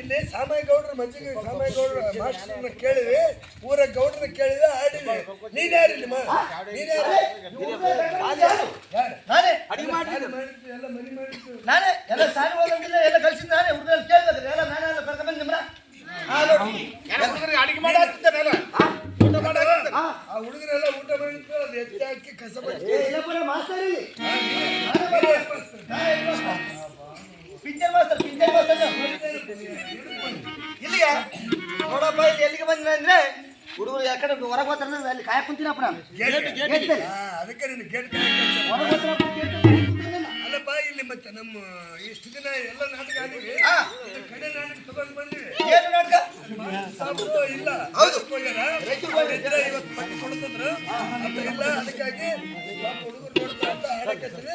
ಇಲ್ಲಿ ಸಾಮಾಯಿ ಗೌಡ್ರ ಮಜ್ಜಿಗೆ ಸಾಮಾಯಿ ಗೌಡ್ರ ಮಾಸ್ಟರ್ನ ಕೇಳಿವಿ, ಊರ ಗೌಡ್ರನ್ನ ಕೇಳಿವಿ, ಆಡಿವಿ. ನೀನ್ ಯಾರಿಲ್ಲಿ ನಾನೇ ಎಲ್ಲ ಸಾರಿ ಹೋದಂಗಿಲ್ಲ, ಎಲ್ಲ ಕಳ್ಸಿದ್ ನಾನೇ ಹುಡುಗರಲ್ಲಿ ಕೇಳಿದ್ರೆ ಎಲ್ಲ ನಾನೇ ಎಲ್ಲ ಕರ್ಕೊಂಡ್ ಬಂದ್ ನಿಮ್ರ ಅಡಿಗೆ ಮಾಡಾಕ್ತಾರಲ್ಲ, ಊಟ ಮಾಡಾಕ ಆ ಹುಡುಗರೆಲ್ಲ ಊಟ ಮಾಡಿತ್ತು, ಅದು ಎತ್ತಿ ಹಾಕಿ ಕಸ ಪಿಂಚರ್ ಮಾಸ್ತರ್ ಇಲ್ಲಿಗೆ ನೋಡಪ್ಪ. ಇಲ್ಲಿ ಎಲ್ಲಿಗೆ ಬಂದಿನ ಅಂದ್ರೆ ಹುಡುಗರು ಯಾಕಡೆ ಹೊರಗೆ ಹೋಗ್ತಾರ, ಅಲ್ಲಿ ಕಾಯಕ್ ಕುಂತೀನಪ್ಪ ನಾನು. ಅದಕ್ಕೆ ನಿನ್ನ ಗೇಟ್ ಅಲ್ಲಪ್ಪ. ಇಲ್ಲಿ ಮತ್ತೆ ನಮ್ಮ ಇಷ್ಟು ದಿನ ಎಲ್ಲ ನಾಟಕ ಆಡಿವಿ, ಕಡೆ ನಾಟಕ ತಗೊಂಡು ಬಂದಿವಿ. ಏನು ನಾಟಕ ಇಲ್ಲ, ಹೌದು ಇವತ್ತು ಮಕ್ಕಳು ಕೊಡ್ತಂದ್ರು ಅಂತ ಇಲ್ಲ, ಅದಕ್ಕಾಗಿ ಹುಡುಗರು ನೋಡ್ತಾ ಅಂತ ಆಡಕತ್ತೀವಿ.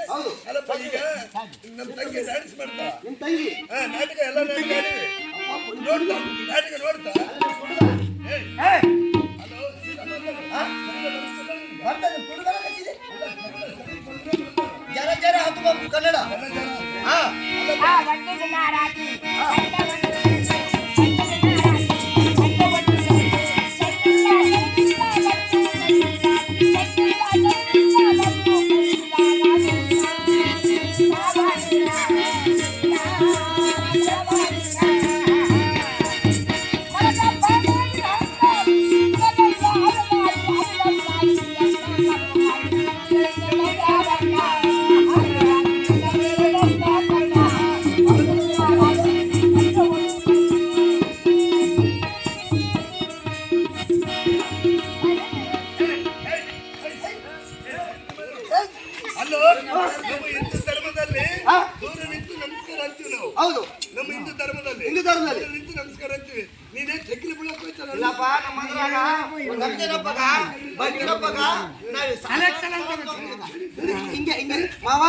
ಅಲ್ಲಪ್ಪ ಈಗ ನಮ್ಮ ತಂಗಿ ಡ್ಯಾನ್ಸ್ ಮಾಡ್ತಾ, ನಿಮ್ ತಂಗಿ ನಾಟಕ ಎಲ್ಲ ನಾಟಕ ಆಡಿವಿ, ನೋಡ್ತಾ ನಾಟಕ ನೋಡ್ತಾ. ಜರ ಹತ್ತು ಬಾಬು ಕನ್ನಡ. ಹೌದು, ನಮ್ಮ ಹಿಂದೂ ಧರ್ಮದಲ್ಲಿ ನಿಂತು ನಮಸ್ಕಾರ ಅಂತೀವಿ. ನೀನೇ ಚಕ್ರಿ ಬೀಳಕ್ ಹೋಯ್ತಲ್ಲ. ಇಲ್ಲಪ್ಪ, ನಮ್ಮ ಹಿಂಗೆ ಮಾವ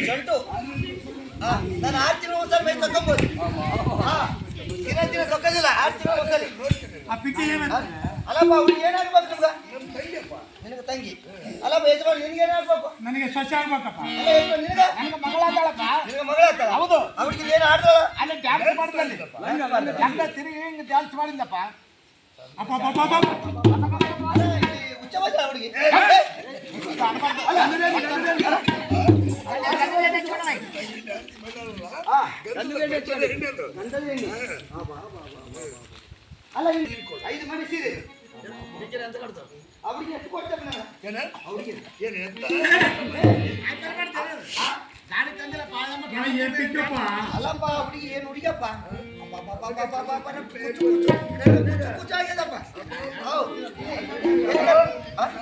ಶಂಟು ನಾನು 6 ತಿಂಗಳು ಒಂದ್ಸಲ ಮೈ ತಗೊಂಬೋದು. ದಿನ ತಕ್ಕೋದಿಲ್ಲ, 6 ತಿಂಗಳು ಒಂದ್ಸಲಿ. ಅಲ್ಲಪ್ಪ, ಅವ್ರಿಗೆ ಏನಾಗ್ಬೇಕು ನಿಮ್ಗ? ನಿನಗೆ ತಂಗಿ ಅಲ್ಲಪ್ಪ, ಯಜಮಾನ್ ನಿನಗೆ ಏನಾಗ್ಬೇಕು? ನನಗೆ ಸ್ವಚ್ಛ ಆಗ್ಬೇಕಪ್ಪ. ನಿನಗೆ ಮಗಳಾಗ್ತಾಳಪ್ಪ. ನಿನಗೆ ಮಗಳಾಗ್ತಾಳ? ಹೌದು. ಅವ್ರಿಗೆ ಏನು ಆಡ್ತಾಳ? ಅಲ್ಲಿ ಡ್ಯಾನ್ಸ್ ಮಾಡ್ದಲ್ಲಿ ತಿರುಗಿ ಹಿಂಗೆ ಡ್ಯಾನ್ಸ್ ಮಾಡಿದ್ದಪ್ಪ. ಅಪ್ಪ ಹುಚ್ಚ ಬಂದ ಅವ್ರಿಗೆ. ಅಲ್ಲ 5 ಮನೆ ಸೀರೆ ಅವ್ರಿಗೆ ಎಷ್ಟು ಕೊಡ್ತೇನೆ ನಾನು? ಅವ್ರಿಗೆ ಅಲ್ಲಪ್ಪ, ಹುಡುಗಿ ಏನು ಹುಡುಗಪ್ಪ, ಕುಚ್ಚಾಗ್ಯದಪ್ಪ.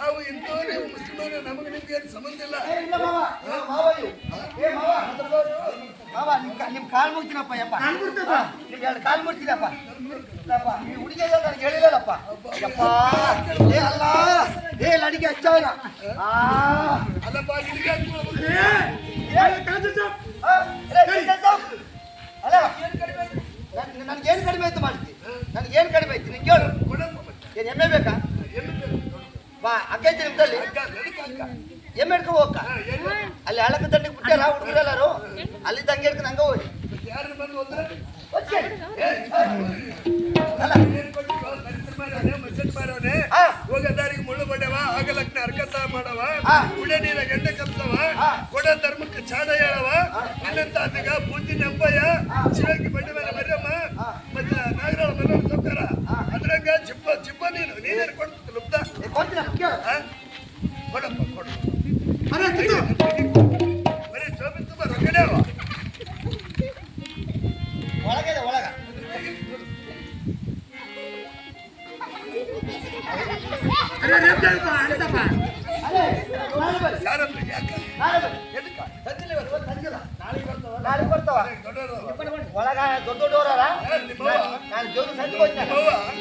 ನಾವು ಇಂಥವ್ರು, ನೀವು ಮುಸ್ಲಿಮರು, ನಮಗೆ ನಿಮ್ಗೆ ಏನು ಸಂಬಂಧ ಇಲ್ಲ. ಇಲ್ಲ ಮಾವ, ನಿಮ್ ಕಾಲ್ ಮುಗ್ತೀನಪ್ಪ. ಯಪ್ಪ ನಿಮ್ಗೆ 2 ಕಾಲ್ ಮುಗ್ತೀನಪ್ಪ. ಈ ಹುಡುಗಿ ನನಗೆ ಹೇಳಿಲ್ಲಪ್ಪ. ಯಪ್ಪ ಅಲ್ಲ, ಅಡಿಗೆ ಹಚ್ಚವನ ಅಲ್ಲಪ್ಪ, ಅಲ್ಲ ನನ್ಗೇನು ಕಡಿಮೆ ಆಯ್ತು ಮಾಡ್ತಿ? ನನ್ಗೇನು ಕಡಿಮೆ ಆಯ್ತು ನೀನು ಕೇಳು. ಏನು ಎಮ್ಮೆ ಬೇಕಾ? ಬಾ, ಅಕ್ಕೈತಿ ನಿಮ್ದಲ್ಲಿ ಎಮ್ಮೆ ಹಿಡ್ಕೊ ಹೋಗಕ್ಕ. ಅಲ್ಲಿ ಹಳಕ ದಂಡಿಗೆ ಬಿಟ್ಟಾರ ಹುಡುಗರೆಲ್ಲರೂ, ಅಲ್ಲಿ ತಂಗಿ ಹಿಡ್ಕೊಂಡು ಹಂಗ ಹೋಗಿ. ಯಾರು ಬಂದು ಹೋದ್ರೆ ಹೋಗ ದಾರಿಗೆ ಮುಳ್ಳು ಬಡ್ಯವ, ಆಗಲಕ್ನ ಅರ್ಕತ ಮಾಡವ, ಉಳೆ ನೀರ ಗಂಟೆ ಕಲ್ಸವ, ಕೊಡ ಧರ್ಮಕ್ಕೆ ಚಾಡ ಹೇಳವ, ನಿನ್ನಂತ ಅದೀಗ ಬೂದಿ ನಂಬಯ್ಯ, ಶಿವಕ್ಕೆ ಬಂಡಿ ಮೇಲೆ ಬರ್ಯಮ್ಮ, ಮತ್ತೆ ನಾಗರಾಳ ಮಲ್ಲ ಸೌಕರ ಅದ್ರಂಗ ಚಿಪ್ಪ ನೀನೇನು ಕೊಡ್ತಿದ್ದ ಲುಪ್ತ ಕೊಡಪ್ಪ, ಕೊಡು. ಬರೀ ಜೋಬಿ ತುಂಬ ರೊಕ್ಕನೇ ಅವ. ಒಳಗಿದೆ ಒಳಗ ಯಾರಪ್ಪ? ಯಾಕೆ? ತಂದಿಲ್ಲ ನಾಳೆ ಬರ್ತಾವ ದೊಡ್ಡವರು ಒಳಗ ದೊಡ್ಡ ದೊಡ್ಡವರ ನಿಮ್ಮವ್ವ ನಾನು ಜೋಗಿ ಸಂಜೆ ಹೋಗ್ತೇನೆ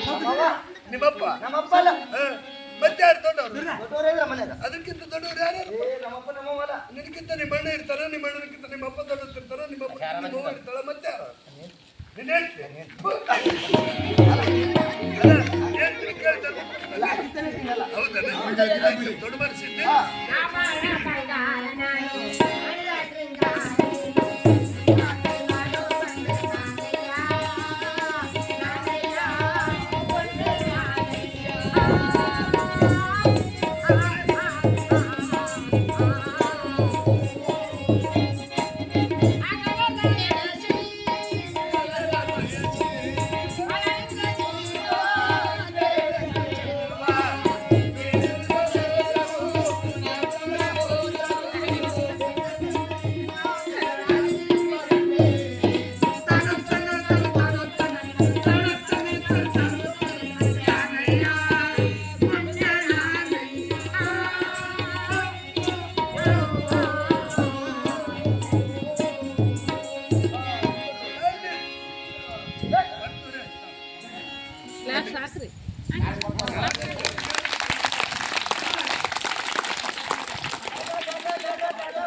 ನಿಮ್ಮವ್ವ ನಿಮ್ಮಪ್ಪ ನಮ್ಮಪ್ಪ ಅಲ್ಲ ಮತ್ತೆ ಯಾರು ದೊಡ್ಡವರು ದೊಡ್ಡವರೇ ಇಲ್ಲ ಮನೆಯಾಗ ಅದಕ್ಕಿಂತ ದೊಡ್ಡವರು ಯಾರು ನಮ್ಮಪ್ಪ ನಮ್ಮವ್ವಲ್ಲ ನಿನಕ್ಕಿಂತ ನಿಮ್ಮ ಅಣ್ಣ ಇರ್ತಾರ ನಿಮ್ಮ ಅಣ್ಣನಕ್ಕಿಂತ ನಿಮ್ಮ ಅಪ್ಪ ದೊಡ್ಡದಿರ್ತಾರ ನಿಮ್ಮ ಅಪ್ಪ ನಿಮ್ಮವ್ವ ಇರ್ತಾಳ ಮತ್ತೆ ಯಾರು ನೀನ್ ಹೇಳ್ತಿ ಹೇಳ್ತೀನಿ ಕೇಳ್ತಾರೆ ಹೌದಾ ದೊಡ್ಡ ಮನಸ್ಸಿದ್ದೆ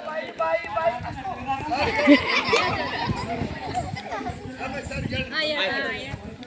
ಬಾಯಿ ಬಾಯಿ ಬಾಯಿ